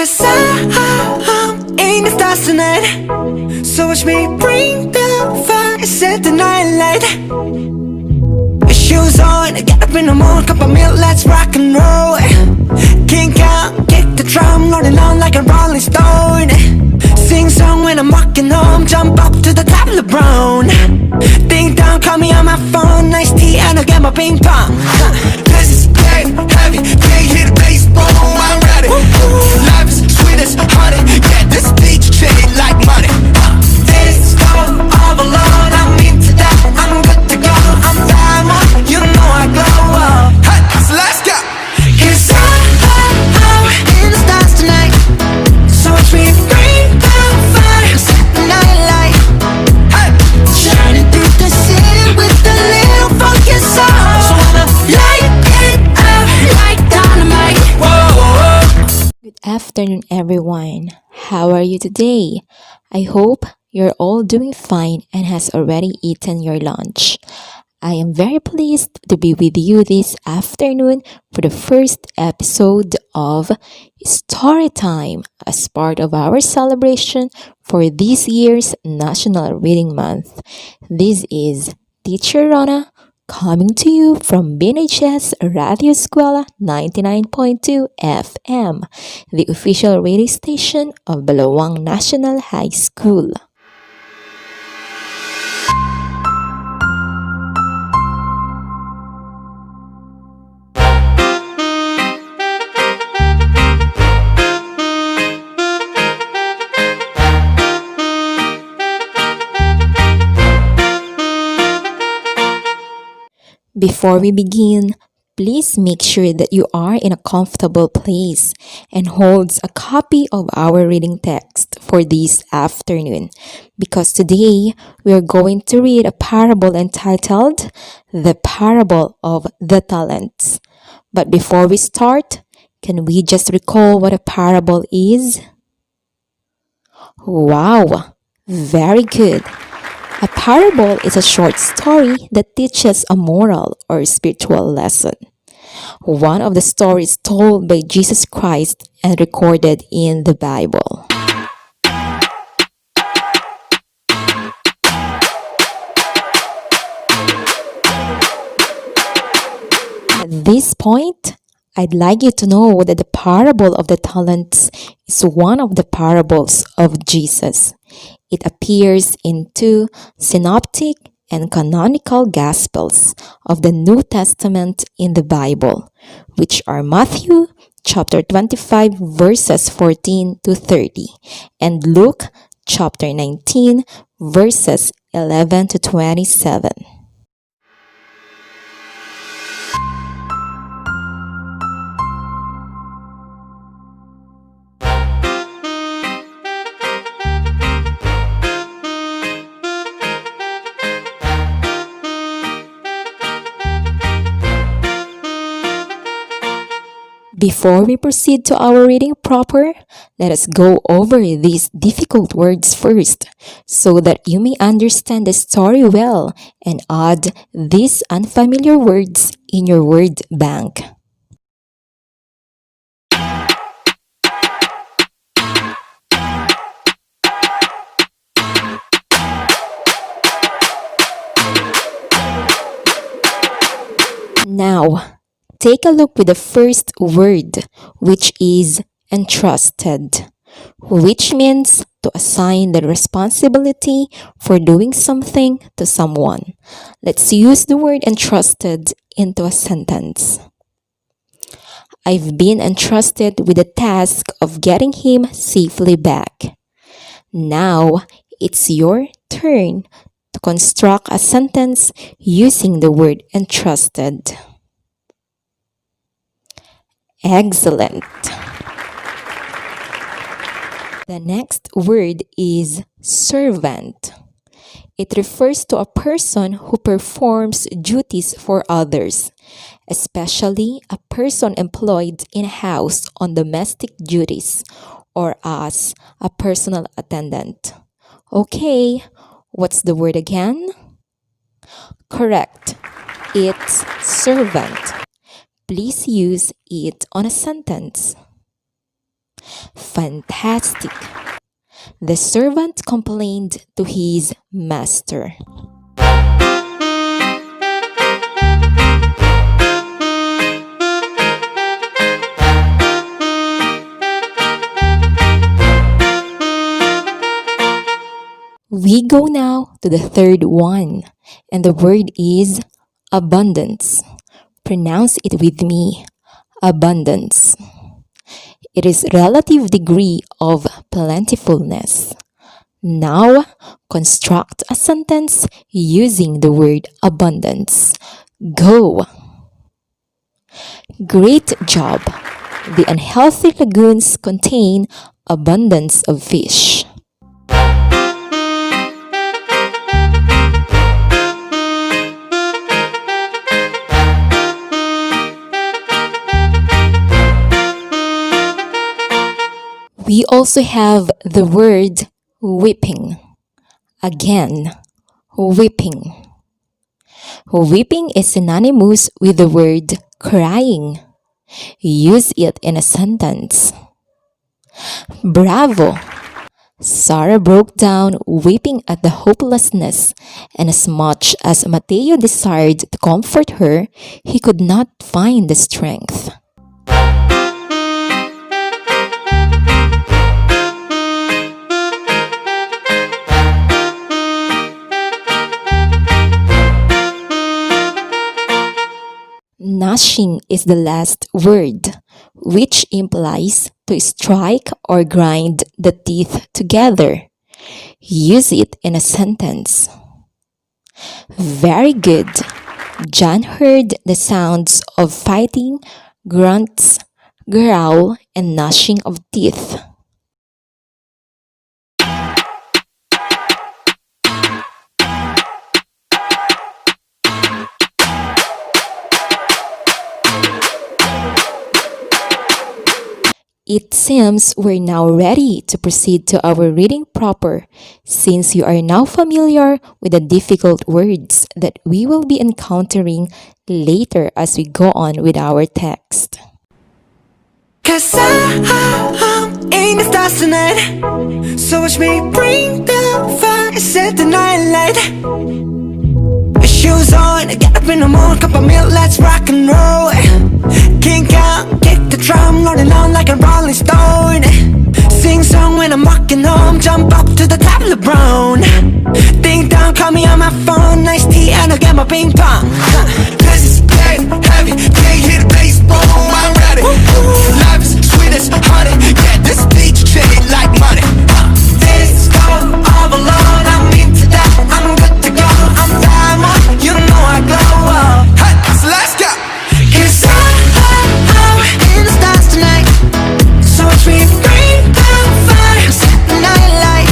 'Cause I'm in the stars tonight. So watch me bring the fire, set the night light. Shoes on, get up in the morning, cup of milk, let's rock and roll. Kink out, kick the drum, rolling on like a rolling stone. Sing song when I'm walking home, jump up to the top of the brown. Ding dong, call me on my phone, nice tea and I'll get my ping pong. This is game heavy, can't hit the bass, boom, I'm ready. Life is sweet as honey, yeah, this beach treat it like money. This go all alone, I'm into that, I'm good to go, I'm diamond, you know I glow up. Hey, so let's go. 'Cause I'm in the stars tonight. So watch me bring the fire, set the night light. Hey, shining through the city with a little funky soul. So I'ma light it up like dynamite. Whoa. Good afternoon, everyone. How are you today? I hope you're all doing fine and has already eaten your lunch. I am very pleased to be with you this afternoon for the first episode of Story Time as part of our celebration for this year's National Reading Month. This is Teacher Rona coming to you from BNHS Radio Escuela 99.2 FM, the official radio station of Balawang National High School. Before we begin, please make sure that you are in a comfortable place and holds a copy of our reading text for this afternoon, because today we are going to read a parable entitled The Parable of the Talents. But before we start, can we just recall what a parable is? Wow, very good. A parable is a short story that teaches a moral or spiritual lesson. One of the stories told by Jesus Christ and recorded in the Bible. At this point, I'd like you to know that the parable of the talents is one of the parables of Jesus. It appears in two synoptic and canonical Gospels of the New Testament in the Bible, which are Matthew chapter 25 verses 14 to 30 and Luke chapter 19 verses 11 to 27. Before we proceed to our reading proper, let us go over these difficult words first so that you may understand the story well and add these unfamiliar words in your word bank. Now, take a look with the first word, which is entrusted, which means to assign the responsibility for doing something to someone. Let's use the word entrusted into a sentence. I've been entrusted with the task of getting him safely back. Now, it's your turn to construct a sentence using the word entrusted. Excellent. The next word is servant. It refers to a person who performs duties for others, especially a person employed in a house on domestic duties or as a personal attendant. Okay, what's the word again? Correct. It's servant. Please use it on a sentence. Fantastic. The servant complained to his master. We go now to the third one, and the word is abundance. Pronounce it with me. Abundance. It is relative degree of plentifulness. Now, construct a sentence using the word abundance. Go! Great job! The unhealthy lagoons contain abundance of fish. We also have the word weeping. Again, weeping. Weeping is synonymous with the word crying. Use it in a sentence. Bravo! Sarah broke down weeping at the hopelessness, and as much as Mateo desired to comfort her, he could not find the strength. Gnashing is the last word, which implies to strike or grind the teeth together. Use it in a sentence. Very good. John heard the sounds of fighting, grunts, growl, and gnashing of teeth. It seems we're now ready to proceed to our reading proper, since you are now familiar with the difficult words that we will be encountering later as we go on with our text. Cause I'm in the stars tonight, so watch me bring the fire, set the night light. Shoes on, get up in the morning, cup of milk, let's rock and roll. Kink out, kick the drum, rolling on like a rolling stone. Sing song when I'm walking home, jump up to the top of the brown. Ding dong, call me on my phone, nice tea and I'll get my ping pong. This is dead heavy, can't hit the baseball, I'm ready. Life is sweet as honey, yeah, this beach chain like money. This go all alone, I'm into that, I'm good to go, I'm diamond, you know I glow up. Hey, so let's go. Cause I'm in the stars tonight, so watch me bring the fire, set the night light.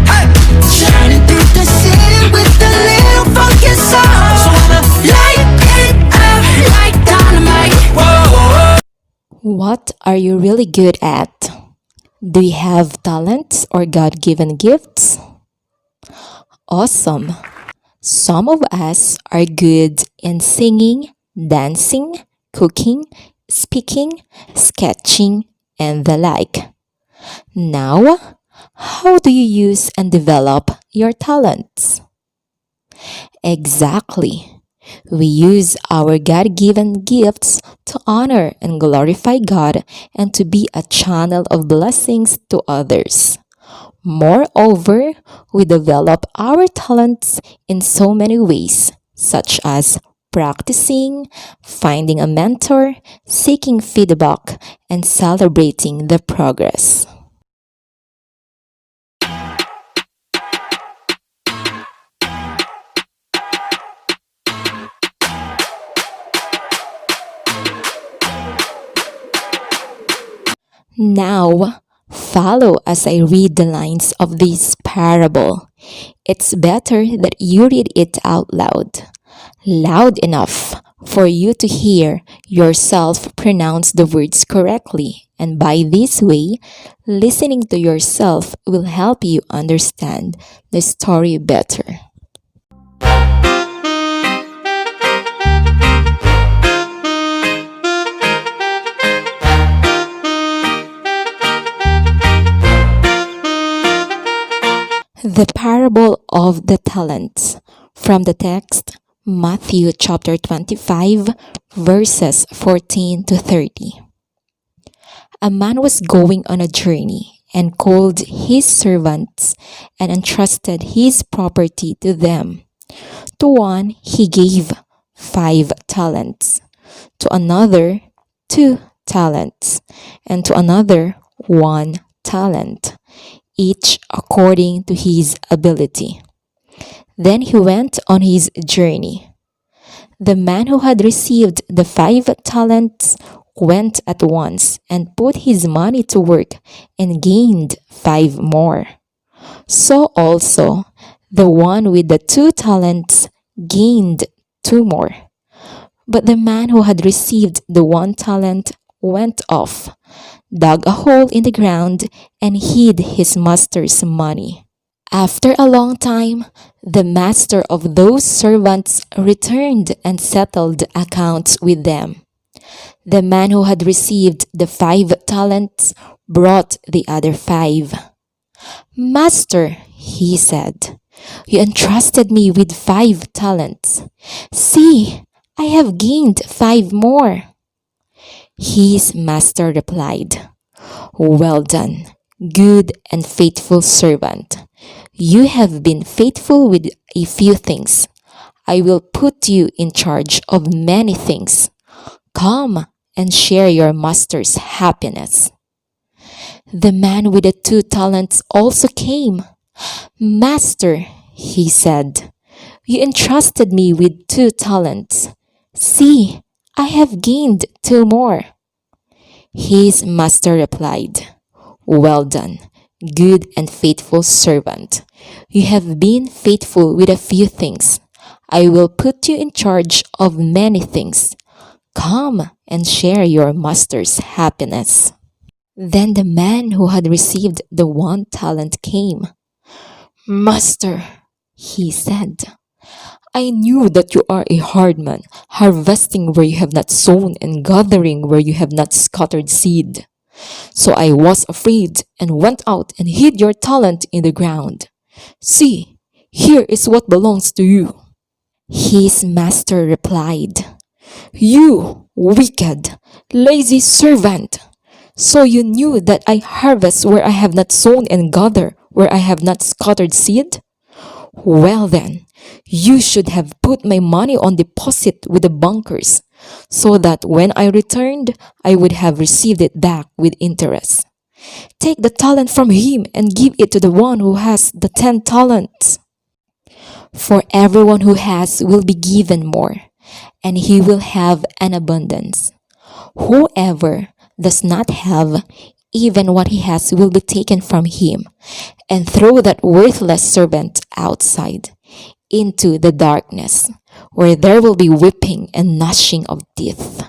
Hey, shining through the city with a little funky soul. So I'ma light it up like dynamite. Whoa. What are you really good at? Do you have talents or God-given gifts? Awesome! Some of us are good in singing, dancing, cooking, speaking, sketching, and the like. Now, how do you use and develop your talents? Exactly. We use our God-given gifts to honor and glorify God and to be a channel of blessings to others. Moreover, we develop our talents in so many ways, such as practicing, finding a mentor, seeking feedback, and celebrating the progress. Now, follow as I read the lines of this parable. It's better that you read it out loud enough for you to hear yourself pronounce the words correctly. And by this way, listening to yourself will help you understand the story better. The parable of the talents. From the text, Matthew chapter 25, verses 14 to 30. A man was going on a journey and called his servants and entrusted his property to them. To one he gave 5 talents, to another 2 talents, and to another 1 talent, each according to his ability. Then he went on his journey. The man who had received the 5 talents went at once and put his money to work and gained 5 more. So also the one with the 2 talents gained 2 more. But the man who had received the 1 talent went off, dug a hole in the ground, and hid his master's money. After a long time, the master of those servants returned and settled accounts with them. The man who had received the 5 talents brought the other 5. Master, he said, you entrusted me with 5 talents. See, I have gained 5 more. His master replied, well done, good and faithful servant. You have been faithful with a few things. I will put you in charge of many things. Come and share your master's happiness. The man with the 2 talents also came. Master, he said, you entrusted me with 2 talents. See, I have gained 2 more. His master replied, well done, good and faithful servant. You have been faithful with a few things. I will put you in charge of many things. Come and share your master's happiness. Then the man who had received the 1 talent came. Master, he said, I knew that you are a hard man, harvesting where you have not sown and gathering where you have not scattered seed. So I was afraid and went out and hid your talent in the ground. See, here is what belongs to you. His master replied, you wicked, lazy servant! So you knew that I harvest where I have not sown and gather where I have not scattered seed? Well then, you should have put my money on deposit with the bankers, so that when I returned, I would have received it back with interest. Take the talent from him and give it to the one who has the 10 talents. For everyone who has will be given more, and he will have an abundance. Whoever does not have, even what he has will be taken from him, and throw that worthless servant outside, into the darkness, where there will be weeping and gnashing of teeth.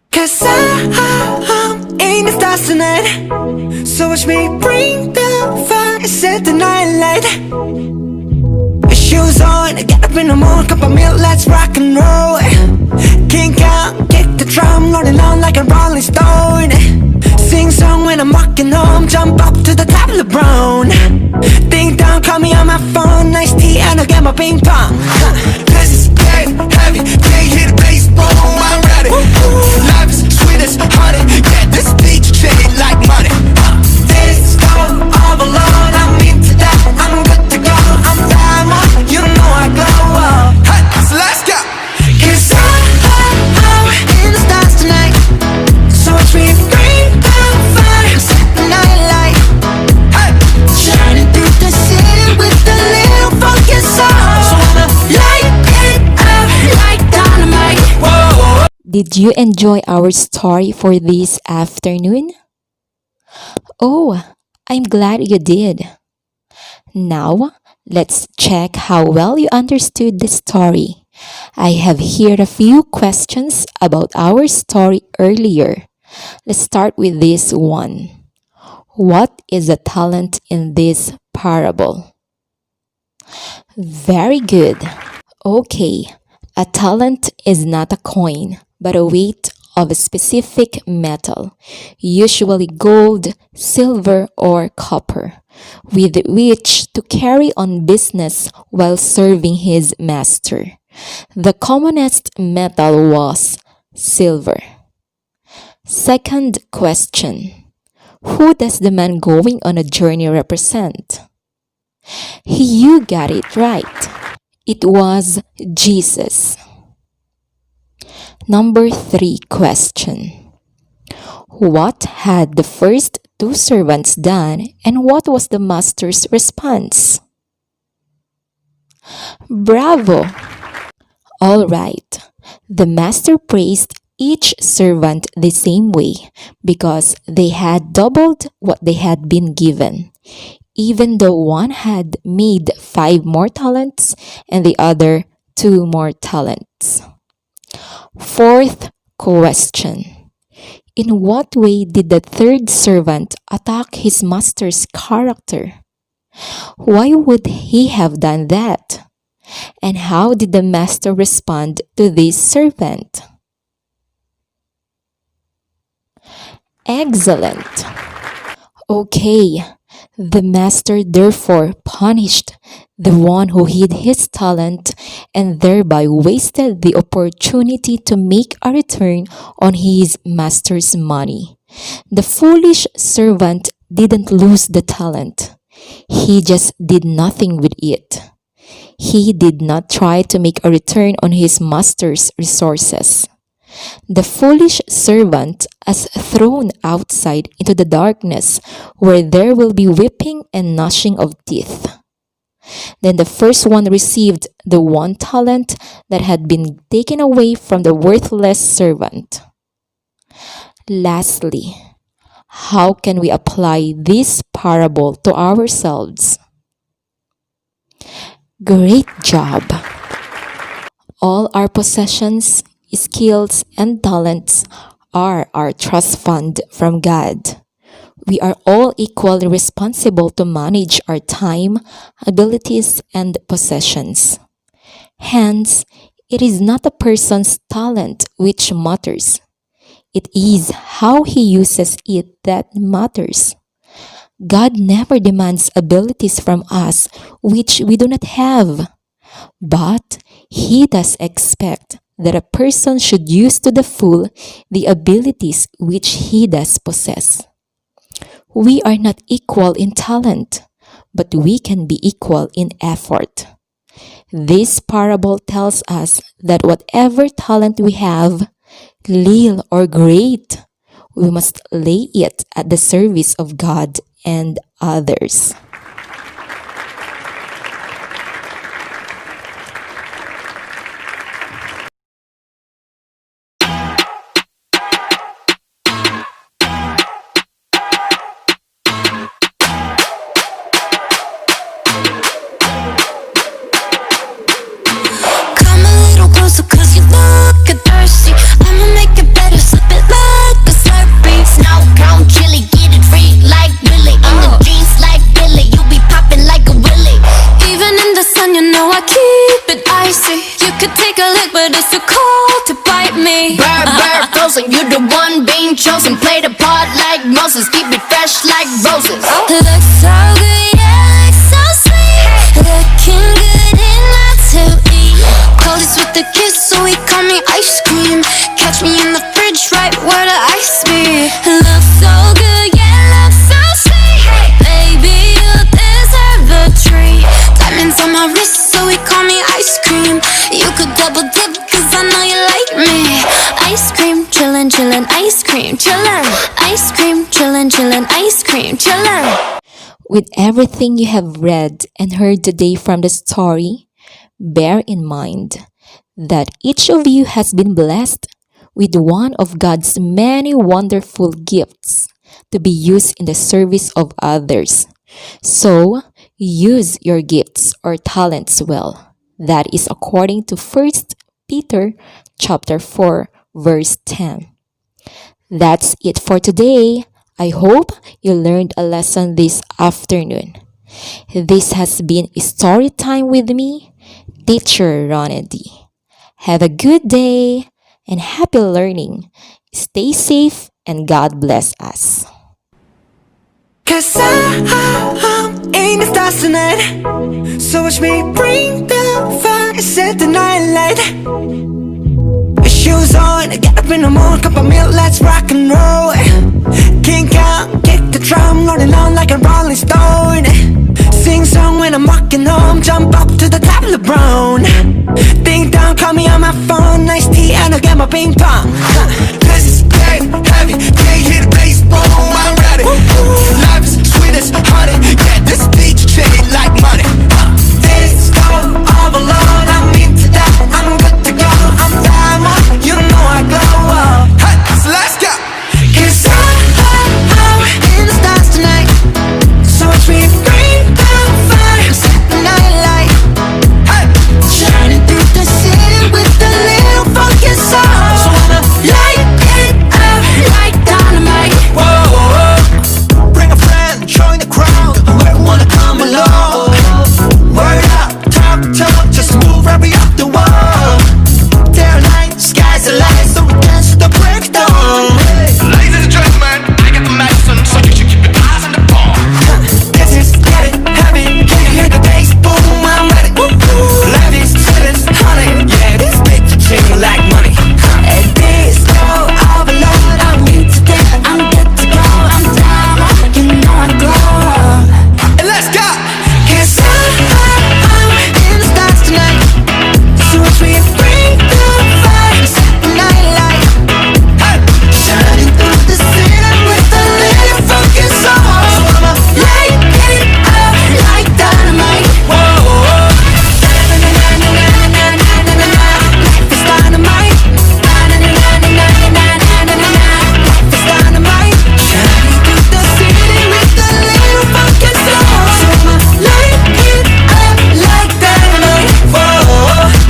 'Cause I'm in the stars tonight. So watch me bring the fire, set the night light. Shoes on, get up in the morning, cup of milk, let's rock and roll. Kink out, kick the drum, rolling on like a rolling stone. Sing song when I'm walking home, jump up to the top of the brown. Ding dong, call me on my phone, nice tea and I'll get my ping pong. This is dead heavy, can't hit the bass, boom, I'm ready. Life is sweet as honey, yeah, this beach chain like money. This go all alone, I'm into that, I'm good to go, I'm diamond, you know I glow up. Hey, so let's go. 'Cause I'm in the stars tonight, so watch me bring the fire, set the night light. Hey, shining through the city with a little funky soul. So I'ma light it up like dynamite. Whoa. Did you enjoy our story for this afternoon? Oh, I'm glad you did. Now, let's check how well you understood the story. I have here a few questions about our story earlier. Let's start with this one. What is the talent in this parable? Very good. Okay, a talent is not a coin, but a weight of a specific metal, usually gold, silver, or copper, with which to carry on business while serving his master. The commonest metal was silver. Second question. Who does the man going on a journey represent? You got it right. It was Jesus. Number 3 question. What had the first two servants done and what was the master's response? Bravo! All right. The master praised each servant the same way because they had doubled what they had been given, even though one had made 5 more talents and the other 2 more talents. Fourth question. In what way did the third servant attack his master's character? Why would he have done that? And how did the master respond to this servant? Excellent. Okay, the master therefore punished the one who hid his talent and thereby wasted the opportunity to make a return on his master's money. The foolish servant didn't lose the talent. He just did nothing with it. He did not try to make a return on his master's resources. The foolish servant is thrown outside into the darkness where there will be weeping and gnashing of teeth. Then the first one received the 1 talent that had been taken away from the worthless servant. Lastly, how can we apply this parable to ourselves? Great job! All our possessions, skills, and talents are our trust fund from God. We are all equally responsible to manage our time, abilities, and possessions. Hence, it is not a person's talent which matters. It is how he uses it that matters. God never demands abilities from us which we do not have, but He does expect that a person should use to the full the abilities which he does possess. We are not equal in talent, but we can be equal in effort. This parable tells us that whatever talent we have, little or great, we must lay it at the service of God and others. Come a little closer cause you look thirsty. I'ma make it better, slip it like a Slurpee. Snow cone chili, get it free like Willy. In the jeans like Billy, you be popping like a Willy. Even in the sun, you know I keep it icy. You could take a lick, but it's too cold to bite me. Bird, frozen, you the one being chosen. Play the part like Moses, keep it fresh like roses. Looks so good, yeah, looks so sweet. Looking good enough to eat. Coldest with the kiss, so he call me ice cream. Catch me in the fridge, right where the ice be. Looks so good, yeah, looks so sweet. Baby, you deserve a treat. Diamonds on my wrist, so he call me ice cream. You could double dip, cause I know you like me. Ice cream, chillin', chillin', ice cream, chillin'. Ice cream, chillin', chillin', ice cream, chillin'. With everything you have read and heard today from the story, bear in mind that each of you has been blessed with one of God's many wonderful gifts to be used in the service of others. So, use your gifts or talents well. That is according to 1 Peter chapter 4 verse 10. That's it for today. I hope you learned a lesson this afternoon. This has been Story Time with me, Teacher Ronnie D. Have a good day and happy learning. Stay safe and God bless us. Cause I'm in the stars tonight. So watch me bring the fire, set the night light. Shoes on, get up in the morning, cup of milk, let's rock and roll. Kink out, kick the drum, rolling on like a rolling stone. Sing song when I'm walking home, jump up to the top of LeBron. Ding dong, call me on my phone, nice tea and I'll get my ping pong. This is great.